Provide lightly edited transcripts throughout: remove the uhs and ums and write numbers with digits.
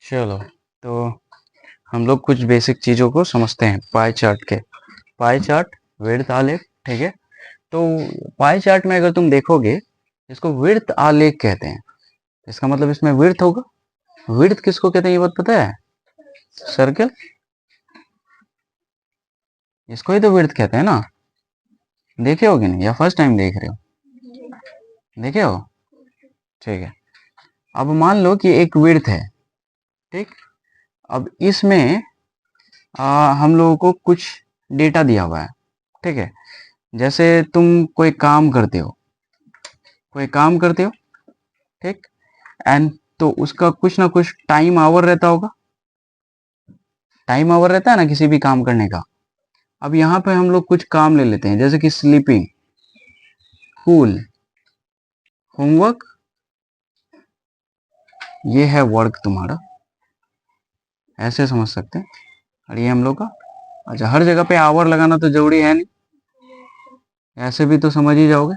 चलो, तो हम लोग कुछ बेसिक चीज़ों को समझते हैं पाई चार्ट के। पाई चार्ट, विड्थ आलेख, ठीक है। तो पाई चार्ट में अगर तुम देखोगे, इसको विड्थ आलेख कहते हैं। इसका मतलब इसमें विड्थ होगा। विड्थ किसको कहते हैं ये बात पता है? सर्कल, इसको ही तो विड्थ कहते हैं ना। देखे हो कि नहीं, या फर्स्ट टाइम देख रहे हो? देखे हो, ठीक है। अब मान लो कि एक विड्थ है, ठीक। अब इसमें हम लोगों को कुछ डेटा दिया हुआ है, ठीक है। जैसे तुम कोई काम करते हो, ठीक। एंड तो उसका कुछ ना कुछ टाइम आवर रहता होगा। टाइम आवर रहता है ना किसी भी काम करने का। अब यहाँ पे हम लोग कुछ काम ले लेते हैं, जैसे कि स्लीपिंग, स्कूल, होमवर्क, ये है वर्क तुम्हारा, ऐसे समझ सकते हैं। और ये हम लोग का, अच्छा, हर जगह पे आवर लगाना तो जरूरी है नहीं, ऐसे भी तो समझ ही जाओगे।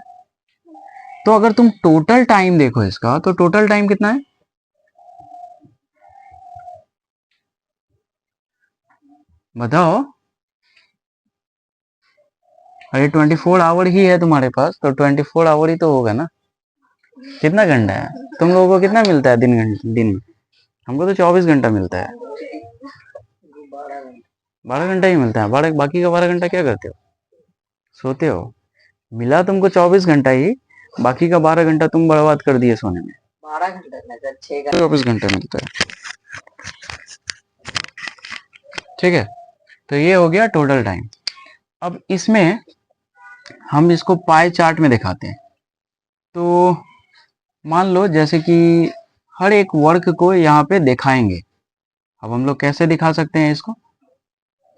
तो अगर तुम टोटल टाइम देखो इसका, तो टोटल टाइम कितना है बताओ। अरे 24 आवर ही है तुम्हारे पास, तो 24 आवर ही तो होगा ना। कितना घंटा है तुम लोगों को, कितना मिलता है दिन में? हमको तो 24 घंटा मिलता है। 12 घंटा ही मिलता है। बारह, बाकी का 12 घंटा क्या करते हो? सोते हो। मिला तुमको 24 घंटा ही, बाकी का 12 घंटा तुम बर्बाद कर दिए सोने में। 12 घंटा, 24 घंटे मिलता है, ठीक है। तो ये हो गया टोटल टाइम। अब इसमें हम इसको पाई चार्ट में दिखाते हैं। तो मान लो जैसे कि हर एक वर्क को यहाँ पे दिखाएंगे। अब हम लोग कैसे दिखा सकते हैं इसको?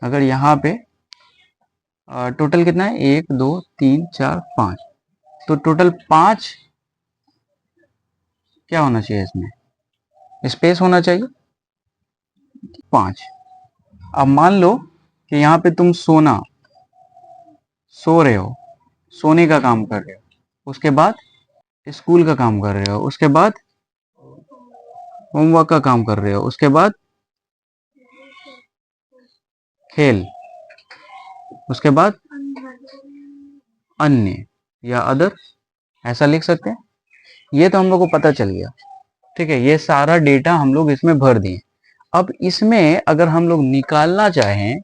अगर यहाँ पे टोटल कितना है, 1 2 3 4 5, तो टोटल 5 क्या होना चाहिए इसमें, स्पेस होना चाहिए 5। अब मान लो कि यहाँ पे तुम सो रहे हो, सोने का काम कर रहे हो, उसके बाद स्कूल का काम कर रहे हो, उसके बाद होमवर्क का काम कर रहे हो, उसके बाद खेल, उसके बाद अन्य या अदर, ऐसा लिख सकते हैं। ये तो हम लोग को पता चल गया, ठीक है। ये सारा डेटा हम लोग इसमें भर दिए। अब इसमें अगर हम लोग निकालना चाहें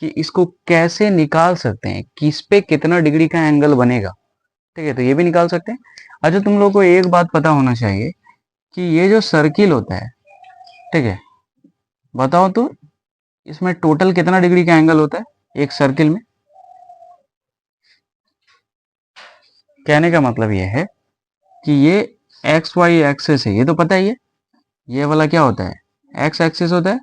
कि इसको कैसे निकाल सकते हैं, किस पे कितना डिग्री का एंगल बनेगा, ठीक है, तो ये भी निकाल सकते हैं। अच्छा, तुम लोग को एक बात पता होना चाहिए कि ये जो सर्किल होता है, ठीक है, बताओ तो इसमें टोटल कितना डिग्री का एंगल होता है एक सर्किल में? कहने का मतलब ये है कि ये एक्स वाई एक्सेस है, ये तो पता ही है। ये वाला क्या होता है, एक्स एक्सिस होता है।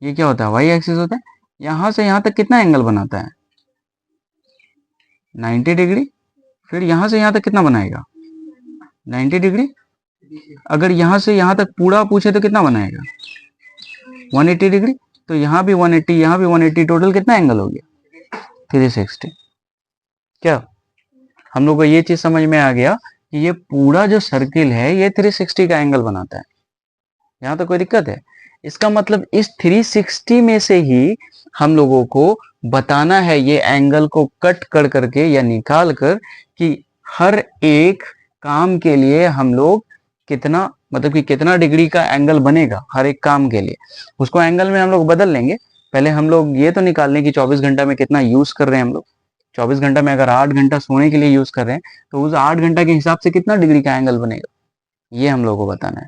ये क्या होता है, वाई एक्सिस होता है। यहां से यहां तक कितना एंगल बनाता है, 90 डिग्री। फिर यहां से यहां तक कितना बनाएगा, 90 डिग्री। अगर यहां से यहां तक पूरा पूछे तो कितना बनाएगा, 180 डिग्री। तो यहाँ भी 180, यहाँ भी 180, टोटल कितना एंगल हो गया, 360। क्या हम लोग को ये चीज समझ में आ गया कि ये पूरा जो सर्किल है ये 360 का एंगल बनाता है? यहाँ तो कोई दिक्कत है? इसका मतलब इस 360 में से ही हम लोगों को बताना है, ये एंगल को कट कर करके या निकाल कर, कि हर एक काम के लिए हम लोग कितना, मतलब कि कितना डिग्री का एंगल बनेगा हर एक काम के लिए। उसको एंगल में हम लोग बदल लेंगे। पहले हम लोग ये तो निकाल लें कि 24 घंटा में कितना यूज कर रहे हैं हम लोग। 24 घंटा में अगर 8 घंटा सोने के लिए यूज कर रहे हैं, तो उस 8 घंटा के हिसाब से कितना डिग्री का एंगल बनेगा, ये हम लोग को बताना है।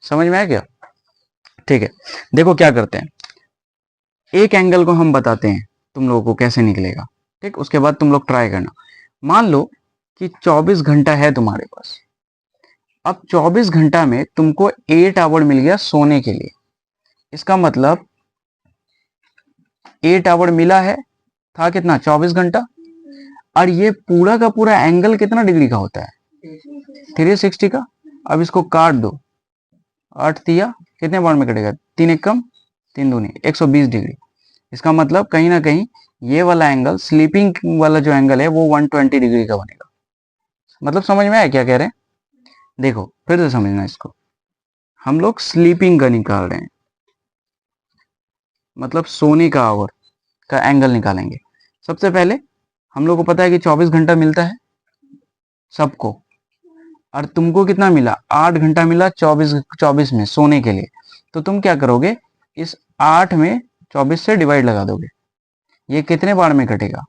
समझ में आया क्या? ठीक है, देखो क्या करते हैं। एक एंगल को हम बताते हैं तुम लोगों को कैसे निकलेगा, ठीक। उसके बाद तुम लोग ट्राई करना। मान लो कि 24 घंटा है तुम्हारे पास। अब 24 घंटा में तुमको 8 आवर मिल गया सोने के लिए। इसका मतलब 8 आवर मिला है, था कितना, 24 घंटा। और ये पूरा का पूरा एंगल कितना डिग्री का होता है, 360 का। अब इसको काट दो, 8 दिया, कितने बार में कटेगा, 3 एक कम 3 दूनी 120 डिग्री। इसका मतलब कहीं ना कहीं ये वाला एंगल, स्लीपिंग वाला जो एंगल है, वो 120 डिग्री का बनेगा। मतलब समझ में आया क्या कह रहे हैं? देखो फिर से समझना इसको। हम लोग स्लीपिंग का निकाल रहे हैं, मतलब सोने का आवर का एंगल निकालेंगे। सबसे पहले हम लोग को पता है कि 24 घंटा मिलता है सबको, और तुमको कितना मिला, 8 घंटा मिला 24 में सोने के लिए। तो तुम क्या करोगे, इस 8 में 24 से डिवाइड लगा दोगे। ये कितने बार में कटेगा,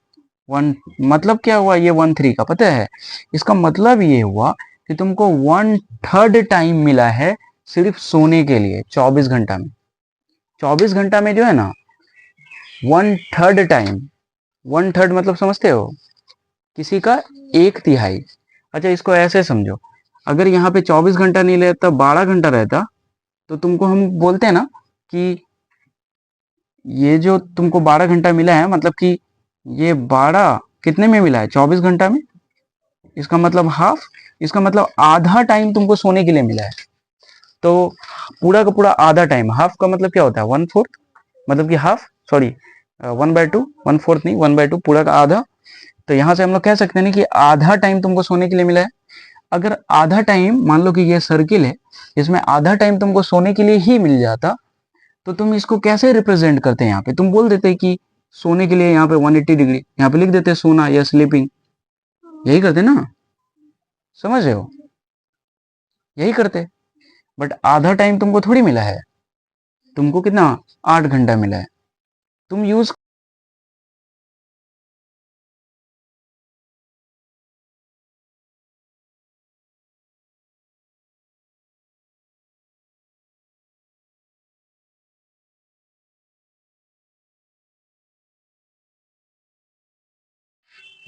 1। मतलब क्या हुआ, ये 1/3 का पता है। इसका मतलब ये हुआ कि तुमको 1/3 टाइम मिला है सिर्फ सोने के लिए 24 घंटा में। 24 घंटा में जो है ना 1/3 टाइम, 1/3 मतलब समझते हो, किसी का 1/3। अच्छा इसको ऐसे समझो, अगर यहाँ पे 24 घंटा नहीं रहता, 12 घंटा रहता, तो तुमको हम बोलते हैं ना कि ये जो तुमको 12 घंटा मिला है, मतलब कि ये 12 कितने में मिला है, 24 घंटा में। इसका मतलब हाफ, इसका मतलब आधा टाइम तुमको सोने के लिए मिला है। तो पूरा का पूरा आधा टाइम, हाफ का मतलब क्या होता है, 1/4, मतलब कि हाफ, सॉरी 1/2, 1/4 नहीं 1/2, पूरा का आधा। तो यहाँ से हम लोग कह सकते हैं ना कि आधा टाइम तुमको सोने के लिए मिला है। अगर आधा टाइम, मान लो कि ये सर्किल है, इसमें आधा टाइम तुमको सोने के लिए ही मिल जाता, तो तुम इसको कैसे रिप्रेजेंट करते हैं, यहाँ पे तुम बोल देते कि सोने के लिए यहाँ पे 180 डिग्री, यहाँ पे लिख देते सोना या स्लीपिंग, यही करते ना, समझ रहे हो, यही करते। बट आधा टाइम तुमको थोड़ी मिला है, तुमको कितना, 8 घंटा मिला है। तुम यूज,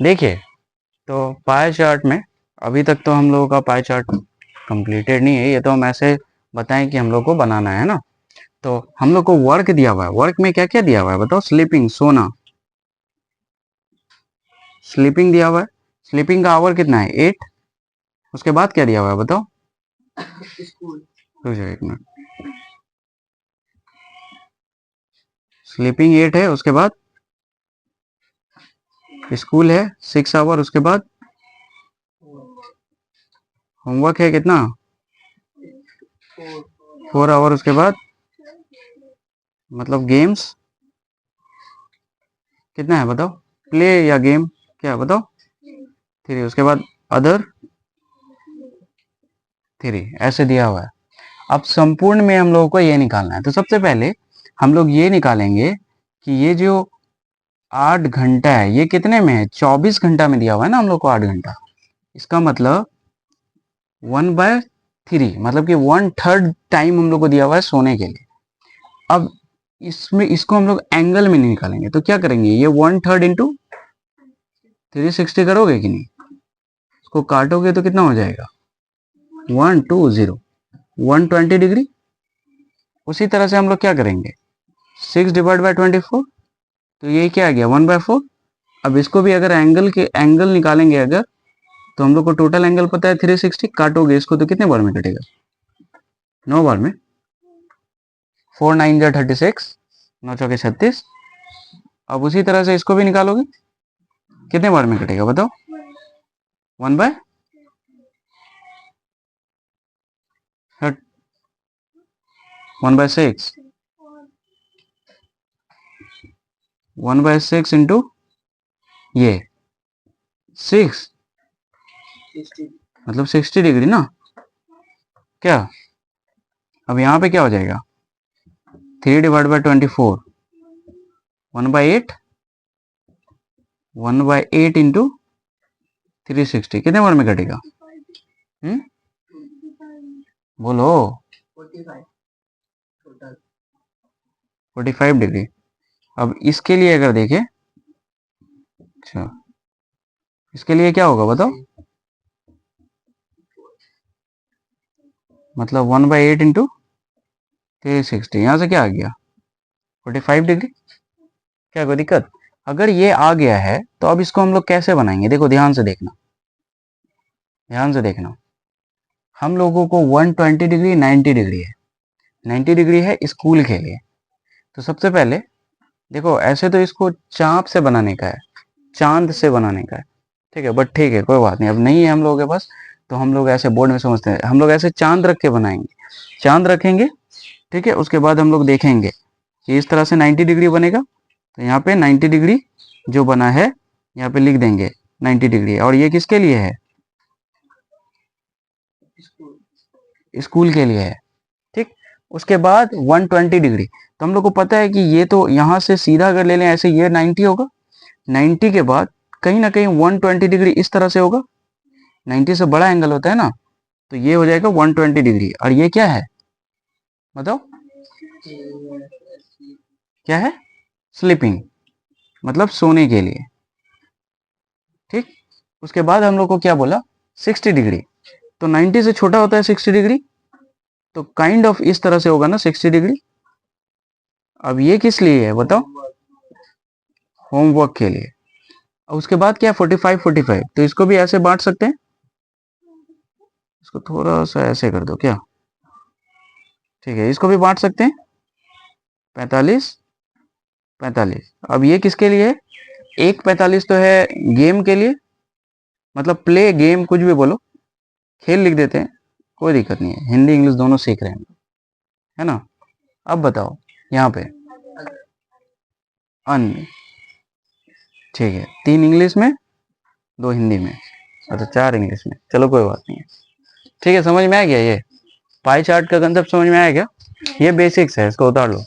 देखिए, तो पाई चार्ट में अभी तक तो हम लोगों का पाई चार्ट कंप्लीटेड नहीं है, ये तो हम ऐसे बताएं कि हम लोग को बनाना है ना। तो हम लोग को वर्क दिया हुआ है, वर्क में क्या क्या दिया हुआ है बताओ, स्लीपिंग सोना, स्लीपिंग दिया हुआ है, स्लीपिंग का आवर कितना है 8। उसके बाद क्या दिया हुआ है बताओ, रुक जाओ एक मिनट, स्लीपिंग 8 है, उसके बाद स्कूल है 6 आवर, उसके बाद होमवर्क है कितना, 4 आवर, उसके बाद मतलब गेम्स कितना है बताओ, प्ले या गेम क्या है बताओ, 3, उसके बाद अदर 3, ऐसे दिया हुआ है। अब संपूर्ण में हम लोगों को ये निकालना है। तो सबसे पहले हम लोग ये निकालेंगे कि ये जो 8 घंटा है ये कितने में है, 24 घंटा में दिया हुआ है ना हम लोग को 8 घंटा। इसका मतलब 1/3, मतलब कि 1/3 टाइम हम लोग को दिया हुआ है सोने के लिए। अब इसमें इसको हम लोग एंगल में नहीं निकालेंगे, तो क्या करेंगे, ये 1/3 इंटू 360 करोगे कि नहीं, इसको काटोगे तो कितना हो जाएगा, 120, 120 डिग्री। उसी तरह से हम लोग क्या करेंगे, 6/24, तो ये क्या आ गया 1/4। अब इसको भी अगर एंगल निकालेंगे अगर, तो हम लोग को टोटल एंगल पता है 360, काटोगे इसको तो कितने बार में कटेगा, 9 बार में, 4 9 जा 36, 9 चौके 36। अब उसी तरह से इसको भी निकालोगे, कितने बार में कटेगा बताओ, 1/6, 1/6, 1/6 इंटू ये 6, मतलब 60 डिग्री ना क्या। अब यहाँ पे क्या हो जाएगा, 3/24, 1/8, 1/8 इंटू 360, कितने बार में कटेगा, बोलो, 45 डिग्री। अब इसके लिए अगर देखें, अच्छा इसके लिए क्या होगा बताओ, मतलब 1/8 इंटू 360, यहाँ से क्या आ गया 45 डिग्री। क्या कोई दिक्कत, अगर ये आ गया है तो अब इसको हम लोग कैसे बनाएंगे, देखो ध्यान से देखना, ध्यान से देखना। हम लोगों को 120 डिग्री 90 डिग्री है, 90 डिग्री है स्कूल के लिए। तो सबसे पहले देखो, ऐसे तो इसको चाप से बनाने का है, चांद से बनाने का है, ठीक है, बट ठीक है कोई बात नहीं, अब नहीं है हम लोगों के पास, तो हम लोग ऐसे बोर्ड में समझते हैं, हम लोग ऐसे चांद रख के बनाएंगे। चांद रखेंगे, ठीक है। उसके बाद हम लोग देखेंगे कि इस तरह से 90 डिग्री बनेगा, तो यहाँ पे 90 डिग्री जो बना है यहाँ पे लिख देंगे 90 डिग्री। और ये किसके लिए है? स्कूल के लिए है, ठीक। उसके बाद 120 डिग्री, तो हम लोग को पता है कि ये तो यहाँ से सीधा अगर ले लें ऐसे, ये 90 होगा। 90 के बाद कहीं ना कहीं 120 डिग्री इस तरह से होगा, 90 से बड़ा एंगल होता है ना, तो ये हो जाएगा 120 डिग्री। और ये क्या है बताओ, क्या है? स्लीपिंग, मतलब सोने के लिए, ठीक। उसके बाद हम लोग को क्या बोला? 60 डिग्री, तो 90 से छोटा होता है 60 डिग्री, तो काइंड ऑफ इस तरह से होगा ना 60 डिग्री। अब ये किस लिए है बताओ? होमवर्क के लिए। और उसके बाद क्या? 45 45, तो इसको भी ऐसे बांट सकते हैं, इसको थोड़ा सा ऐसे कर दो क्या, ठीक है। इसको भी बांट सकते हैं 45 45। अब ये किसके लिए है? एक 45 तो है गेम के लिए, मतलब प्ले गेम कुछ भी बोलो, खेल लिख देते हैं, कोई दिक्कत नहीं है, हिंदी इंग्लिश दोनों सीख रहे हैं, है ना। अब बताओ यहाँ पे अन्य, ठीक है, 3 इंग्लिश में 2 हिंदी में, अच्छा 4 इंग्लिश में, चलो कोई बात नहीं है, ठीक है। समझ में आ गया? ये पाई चार्ट का कंसेप्ट समझ में आया क्या? ये बेसिक्स है, इसको उतार लो।